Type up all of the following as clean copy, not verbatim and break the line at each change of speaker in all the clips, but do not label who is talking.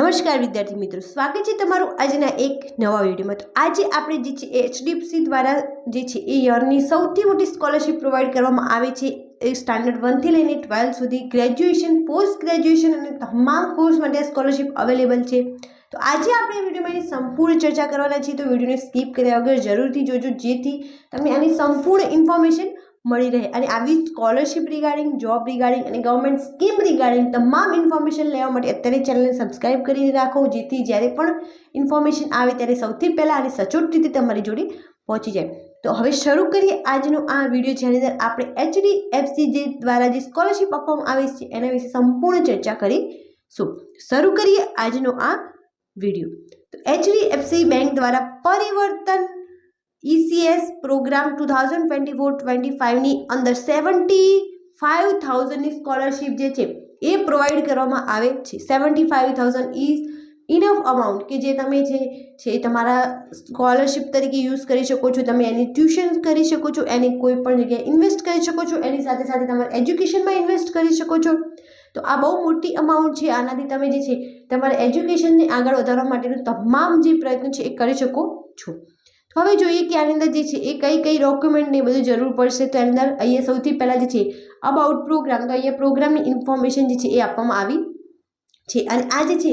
નમસ્કાર વિદ્યાર્થી મિત્રો, સ્વાગત છે તમારું આજના એક નવા વિડીયોમાં। તો આજે આપણે જે છે એચડીએફસી દ્વારા જે છે એ યરની સૌથી મોટી સ્કોલરશિપ પ્રોવાઈડ કરવામાં આવે છે એ સ્ટાન્ડર્ડ 1 થી લઈને 12 સુધી ગ્રેજ્યુએશન, પોસ્ટ ગ્રેજ્યુએશન અને તમામ કોર્સ માટે સ્કોલરશિપ અવેલેબલ છે। તો આજે આપણે વિડીયોમાં એની સંપૂર્ણ ચર્ચા કરવાના છીએ, તો વિડીયોને સ્કીપ કર્યા વગર જરૂરથી જોજો, જેથી તમને આની સંપૂર્ણ ઇન્ફોર્મેશન મળી રહે અને આવી સ્કોલરશિપ રિગાર્ડિંગ, જોબ રિગાર્ડિંગ અને ગવર્મેન્ટ સ્કીમ રિગાર્ડિંગ તમામ ઇન્ફોર્મેશન લેવા માટે અત્યારે ચેનલને સબસ્ક્રાઇબ કરીને રાખો, જેથી જ્યારે પણ ઇન્ફોર્મેશન આવે ત્યારે સૌથી પહેલાં અને સચોટ રીતે તમારી જોડે પહોંચી જાય। તો હવે શરૂ કરીએ આજનો આ વિડીયો, જેની અંદર આપણે એચડીએફસી જે દ્વારા જે સ્કોલરશિપ આપવામાં આવે છે એના વિશે સંપૂર્ણ ચર્ચા કરીશું। શરૂ કરીએ આજનો આ વિડીયો। તો એચડીએફસી બેંક દ્વારા પરિવર્તન ECS પ્રોગ્રામ 2024-25 ની અંદર 75,000 ની સ્કોલરશિપ જે છે એ પ્રોવાઈડ કરવામાં આવે છે। 75,000 ઇઝ ઇનફ અમાઉન્ટ કે જે તમે છે તમારા સ્કોલરશિપ તરીકે યુઝ કરી શકો છો, તમે એની ટ્યુશન કરી શકો છો, એની કોઈ પણ જગ્યાએ ઇન્વેસ્ટ કરી શકો છો, એની સાથે સાથે તમારા એજ્યુકેશનમાં ઇન્વેસ્ટ કરી શકો છો। તો આ બહુ મોટી અમાઉન્ટ છે, આનાથી તમે જે છે તમારા એજ્યુકેશનને આગળ વધારવા માટેનો તમામ જે પ્રયત્ન છે એ કરી શકો છો। હવે જોઈએ કે આની અંદર જે છે એ કઈ કઈ ડોક્યુમેન્ટની બધું જરૂર પડશે। તો એની અંદર અહીંયા સૌથી પહેલાં જે છે અબાઉટ પ્રોગ્રામ, તો અહીંયા પ્રોગ્રામની ઇન્ફોર્મેશન જે છે એ આપવામાં આવી છે અને આ જે છે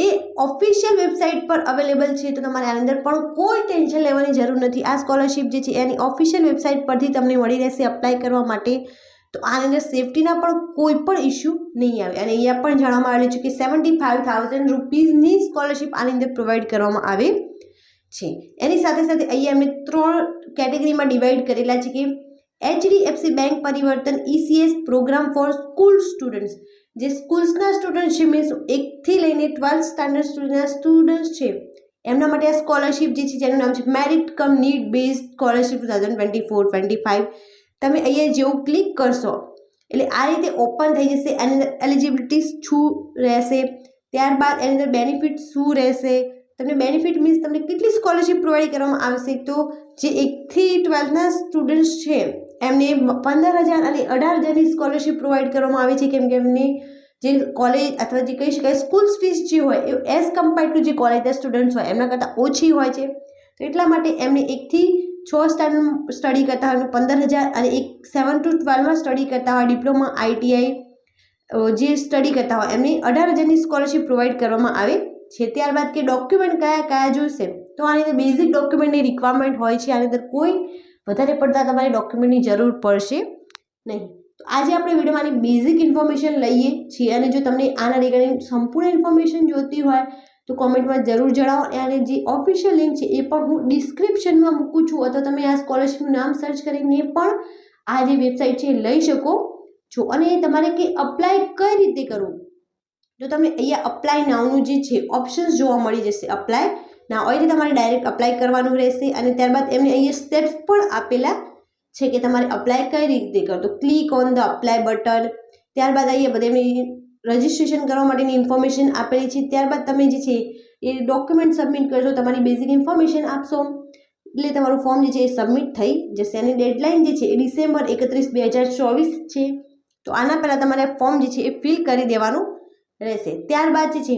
એ ઓફિશિયલ વેબસાઇટ પર અવેલેબલ છે। તો તમારે આની અંદર પણ કોઈ ટેન્શન લેવાની જરૂર નથી, આ સ્કોલરશિપ જે છે એની ઓફિશિયલ વેબસાઇટ પરથી તમને મળી રહેશે અપ્લાય કરવા માટે। તો આની અંદર સેફટીના પણ કોઈ પણ ઇસ્યુ નહીં આવે અને અહીંયા પણ જાણવામાં આવેલું છે કે 75,000 રૂપીઝની સ્કોલરશિપ આની અંદર પ્રોવાઈડ કરવામાં આવે છે। એની સાથે સાથે અહીંયા અમે 3 કેટેગરીમાં ડિવાઈડ કરેલા છે કે HDFC bank Parivartan ECS program for school students, જે સ્કૂલ્સના સ્ટુડન્ટ છે, મીન્સ 1 થી લઈને 12 સ્ટાન્ડર્ડ સુધીના સ્ટુડન્ટ્સ છે એમના માટે આ સ્કોલરશિપ જે છે જેનું નામ છે merit cum need based scholarship 2024-25। તમે અહીંયા જેવું ક્લિક કરશો એટલે આ રીતે ઓપન થઈ જશે। એની અંદર એલિજિબિલિટી શું રહેશે, ત્યારબાદ એની અંદર બેનિફિટ શું રહેશે, તમને બેનિફિટ મીન્સ તમને કેટલી સ્કોલરશિપ પ્રોવાઈડ કરવામાં આવશે। તો જે 1 થી 12ના સ્ટુડન્ટ્સ છે એમને 15,000 અને 18,000ની સ્કોલરશિપ પ્રોવાઈડ કરવામાં આવે છે, કેમ કે એમની જે કોલેજ અથવા જે કહી શકાય સ્કૂલ્સ ફીસ જે હોય એ એઝ કમ્પેર્ડ ટુ જે કોલેજના સ્ટુડન્ટ્સ હોય એમના કરતાં ઓછી હોય છે। તો એટલા માટે એમને 1 થી 6 સ્ટાન્ડર્ડ સ્ટડી કરતા હોય 15,000 અને 7 to 12માં સ્ટડી કરતા હોય, ડિપ્લોમા, ITI જે સ્ટડી કરતા હોય એમને 18,000ની સ્કોલરશિપ પ્રોવાઈડ કરવામાં આવે છે। ત્યારબાદ કે ડોક્યુમેન્ટ કયા કયા જોઈશે, તો આની અંદર બેઝિક ડોક્યુમેન્ટની રિક્વાયરમેન્ટ હોય છે, આની અંદર કોઈ વધારે પડતા તમારે ડોક્યુમેન્ટની જરૂર પડશે નહીં। તો આજે આપણે વિડીયોમાં આની બેઝિક ઇન્ફોર્મેશન લઈએ છીએ અને જો તમને આના રિગાર્ડિંગ સંપૂર્ણ ઇન્ફોર્મેશન જોઈતી હોય તો કોમેન્ટમાં જરૂર જણાવો અને જે ઓફિશિયલ લિંક છે એ પણ હું ડિસ્ક્રિપ્શનમાં મૂકું છું, અથવા તમે આ સ્કોલરશિપનું નામ સર્ચ કરીને પણ આ જે વેબસાઇટ છે એ લઈ શકો છો। અને તમારે કે અપ્લાય કઈ રીતે કરવું, તો તમને અહીંયા અપ્લાય નાવનું જે છે ઓપ્શન્સ જોવા મળી જશે। અપ્લાય નાવ અહીંથી તમારે ડાયરેક્ટ અપ્લાય કરવાનું રહેશે અને ત્યારબાદ એમને અહીંયા સ્ટેપ્સ પણ આપેલા છે કે તમારે અપ્લાય કઈ રીતે કરો। તો click on the apply button, ત્યારબાદ અહીંયા બધે રજિસ્ટ્રેશન કરવા માટેની ઇન્ફોર્મેશન આપેલી છે। ત્યારબાદ તમે જે છે એ ડોક્યુમેન્ટ સબમિટ કરશો, તમારી બેઝિક ઇન્ફોર્મેશન આપશો એટલે તમારું ફોર્મ જે છે એ સબમિટ થઈ જશે અને ડેડલાઇન જે છે એ ડિસેમ્બર 31, 2024 છે। તો આના પહેલાં તમારે ફોર્મ જે છે એ ફિલ કરી દેવાનું રહેશે। ત્યારબાદ જે છે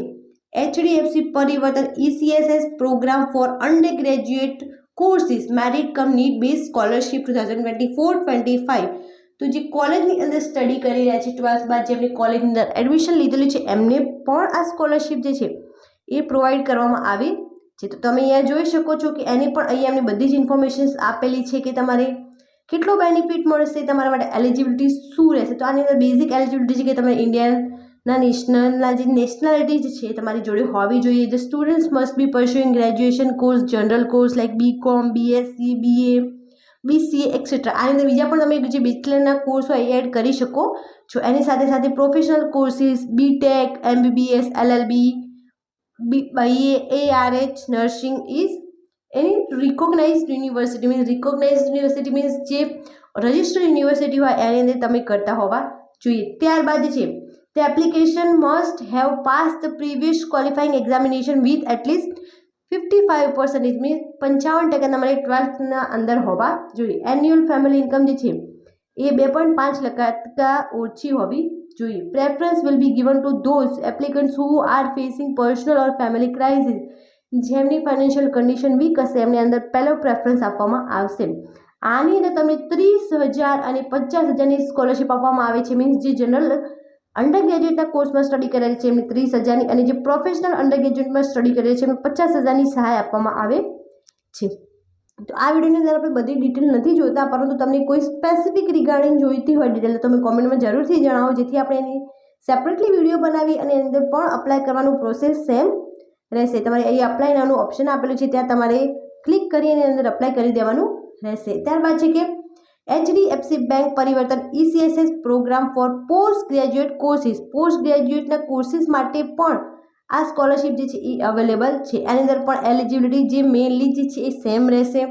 HDFC Parivartan ECSS program for undergraduate courses merit cum need base scholarship 2024-25। તો જે કોલેજની અંદર સ્ટડી કરી રહ્યા છે, 12th બાદ જેમને કોલેજની અંદર એડમિશન લીધેલું છે એમને પણ આ સ્કોલરશિપ જે છે એ પ્રોવાઈડ કરવામાં આવે છે। તો તમે અહીંયા જોઈ શકો છો કે એની પણ અહીંયા એમની બધી જ ઇન્ફોર્મેશન્સ આપેલી છે કે તમારે કેટલો બેનિફિટ મળશે, તમારા માટે એલિજિબિલિટી શું રહેશે। તો આની અંદર બેઝિક એલિજિબિલિટી છે કે તમે ઇન્ડિયનના નેશનલના જે નેશનાલિટી છે તમારી જોડે હોવી જોઈએ। The students must be pursuing graduation course, general course like BCom, BSc, BA, BCA etcetera. આની અંદર બીજા પણ તમે જે બેચલરના કોર્સ હોય એ એડ કરી શકો છો। એની સાથે સાથે professional courses BTech, MBBS, LLB, BA, ARH, nursing is any રિકોગ્નાઇઝડ university, means રિકોગ્નાઇઝડ university means જે રજિસ્ટર્ડ યુનિવર્સિટી હોય એની અંદર તમે કરતા હોવા જોઈએ। ત્યારબાદ જે છે The application must have passed the previous qualifying examination with at least 55%, means 55% તમારે 12thના અંદર હોવા જોઈએ। એન્યુઅલ ફેમિલી ઇન્કમ જે છે એ 2.5 લાખ કરતાં ઓછી હોવી જોઈએ. Preference will be given to those applicants who are facing personal or family crisis. જેમની ફાઇનાન્શિયલ કન્ડિશન વીક હશે એમને અંદર પહેલો પ્રેફરન્સ આપવામાં આવશે. આની અંદર તમને 30,000 અને 50,000ની સ્કોલરશિપ આપવામાં આવે છે. મીન્સ જે જનરલ અંડર ગ્રેજ્યુએટના કોર્સમાં સ્ટડી કરેલી છે એમને 30,000ની અને જે પ્રોફેશનલ અંડર ગ્રેજ્યુએટમાં સ્ટડી કરેલી છે એમને 50,000ની સહાય આપવામાં આવે છે. તો આ વિડીયોની અંદર આપણે બધી ડિટેલ નથી જોતા, પરંતુ તમને કોઈ સ્પેસિફિક રિગાર્ડિંગ જોઈતી હોય ડિટેલ તો તમે કોમેન્ટમાં જરૂરથી જણાવો, જેથી આપણે એની સેપરેટલી વિડીયો બનાવી અને એની અંદર પણ અપ્લાય કરવાનું પ્રોસેસ સેમ રહેશે. તમારે અહીં અપ્લાય નાનું ઓપ્શન આપેલું છે, ત્યાં તમારે ક્લિક કરી અને અંદર અપ્લાય કરી દેવાનું રહેશે. ત્યારબાદ છે કે HDFC bank Parivartan ECSS program for post graduate courses. Post ગ્રેજ્યુએટના કોર્સિસ માટે પણ આ સ્કોલરશિપ જે છે એ અવેલેબલ છે. આની અંદર પણ એલિજિબિલિટી જે મેઇનલી જે છે એ સેમ રહેશે.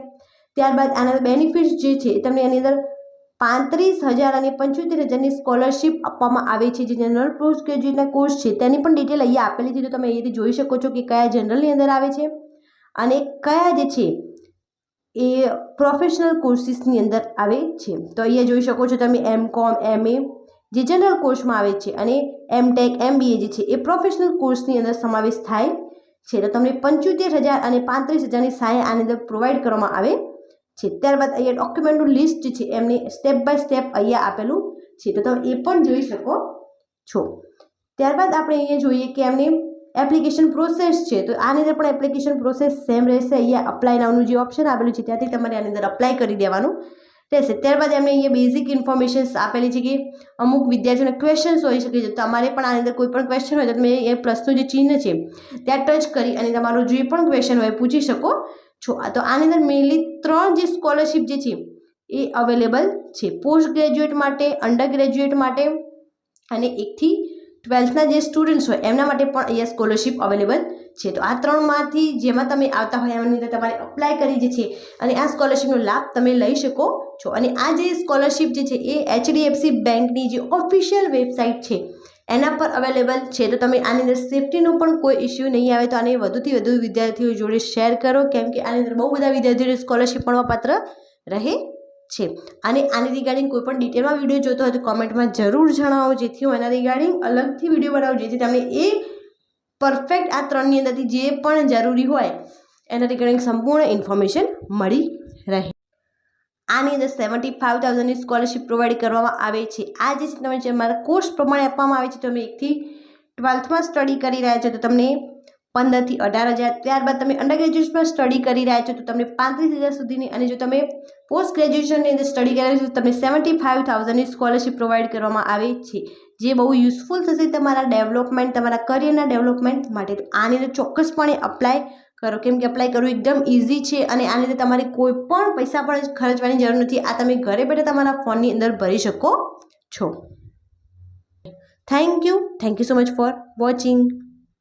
ત્યારબાદ આના બેનિફિટ્સ જે છે એ તમને આની અંદર 35,000 અને 75,000ની સ્કોલરશિપ આપવામાં આવે છે. જે જનરલ પોસ્ટ ગ્રેજ્યુએટના કોર્સ છે તેની પણ ડિટેલ અહીંયા આપેલી છે, તો તમે અહીંયાથી જોઈ શકો છો કે કયા જનરલની અંદર આવે છે અને કયા જે છે એ પ્રોફેશનલ કોર્સિસની અંદર આવે છે. તો અહીંયા જોઈ શકો છો તમે MCOM MA જે જનરલ કોર્સમાં આવે છે અને MTech MBA જે છે એ પ્રોફેશનલ કોર્સની અંદર સમાવેશ થાય છે. તો તમને 75,000 અને 35,000ની સહાય આની અંદર પ્રોવાઈડ કરવામાં આવે છે. ત્યારબાદ અહીંયા ડોક્યુમેન્ટનું લિસ્ટ જે છે એમને સ્ટેપ બાય સ્ટેપ અહીંયા આપેલું છે, તો તમે એ પણ જોઈ શકો છો. ત્યારબાદ આપણે અહીંયા જોઈએ કે એમની એપ્લિકેશન પ્રોસેસ છે, તો આની અંદર પણ એપ્લિકેશન પ્રોસેસ સેમ રહેશે. અહીંયા અપ્લાય નાવનું જે ઓપ્શન આપેલું છે ત્યાંથી તમારે આની અંદર અપ્લાય કરી દેવાનું રહેશે. ત્યારબાદ એમને અહીંયા બેઝિક ઇન્ફોર્મેશન્સ આપેલી છે કે અમુક વિદ્યાર્થીઓને ક્વેશ્ચન્સ હોઈ શકે છે, તમારે પણ આની અંદર કોઈ પણ ક્વેશ્ચન હોય તો તમે એ પ્લસનું જે ચિહ્ન છે ત્યાં ટચ કરી અને તમારો જે પણ ક્વેશ્ચન હોય પૂછી શકો છો. તો આની અંદર મેઇનલી 3 જે સ્કોલરશિપ જે છે એ અવેલેબલ છે, પોસ્ટ ગ્રેજ્યુએટ માટે, અંડર ગ્રેજ્યુએટ માટે અને 1 થી 12થના જે સ્ટુડન્ટ્સ હોય એમના માટે પણ અહીંયા સ્કોલરશિપ અવેલેબલ છે. તો આ 3માંથી જેમાં તમે આવતા હોય એમની અંદર તમારે અપ્લાય કરી જે છે અને આ સ્કોલરશિપનો લાભ તમે લઈ શકો છો. અને આ જે સ્કોલરશિપ જે છે એ HDFC બેંકની જે ઓફિશિયલ વેબસાઇટ છે એના પર અવેલેબલ છે. તો તમે આની અંદર સેફ્ટીનો પણ કોઈ ઇસ્યુ નહીં આવે. તો આને વધુથી વધુ વિદ્યાર્થીઓ જોડે શેર કરો, કેમ કે આની અંદર બહુ બધા વિદ્યાર્થીઓને સ્કોલરશિપ મળવાપાત્ર રહે છે. અને આની રિગાર્ડિંગ કોઈ પણ ડિટેલમાં વિડીયો જોતો હોય તો કોમેન્ટમાં જરૂર જણાવો, જેથી હું એના રિગાર્ડિંગ અલગથી વિડીયો બનાવું, જેથી તમને એ પરફેક્ટ આ 3ની અંદરથી જે પણ જરૂરી હોય એના રિગાર્ડિંગ સંપૂર્ણ ઇન્ફોર્મેશન મળી રહે. આની અંદર 75,000ની સ્કોલરશિપ પ્રોવાઈડ કરવામાં આવે છે. આ જે તમે તમારા કોર્સ પ્રમાણે આપવામાં આવે છે, તમે 1 થી 12થમાં સ્ટડી કરી રહ્યા છો તો તમને 15,000 થી 18,000. ત્યારબાદ તમે અંડર ગ્રેજ્યુએશનમાં સ્ટડી કરી રહ્યા છો તો તમને 35,000 સુધીની, અને જો તમે પોસ્ટ ગ્રેજ્યુએશનની અંદર સ્ટડી કરી રહ્યા છો તો તમને 75,000ની સ્કોલરશિપ પ્રોવાઈડ કરવામાં આવે છે, જે બહુ યુઝફુલ થશે તમારા ડેવલપમેન્ટ, તમારા કરિયરના ડેવલપમેન્ટ માટે. તો આની અંદર ચોક્કસપણે અપ્લાય કરો, કેમ કે અપ્લાય કરવું એકદમ ઇઝી છે અને આની અંદર તમારે કોઈ પણ પૈસા પણ ખર્ચવાની જરૂર નથી. આ તમે ઘરે બેઠા તમારા ફોનની અંદર ભરી શકો છો. Thank you so much for watching.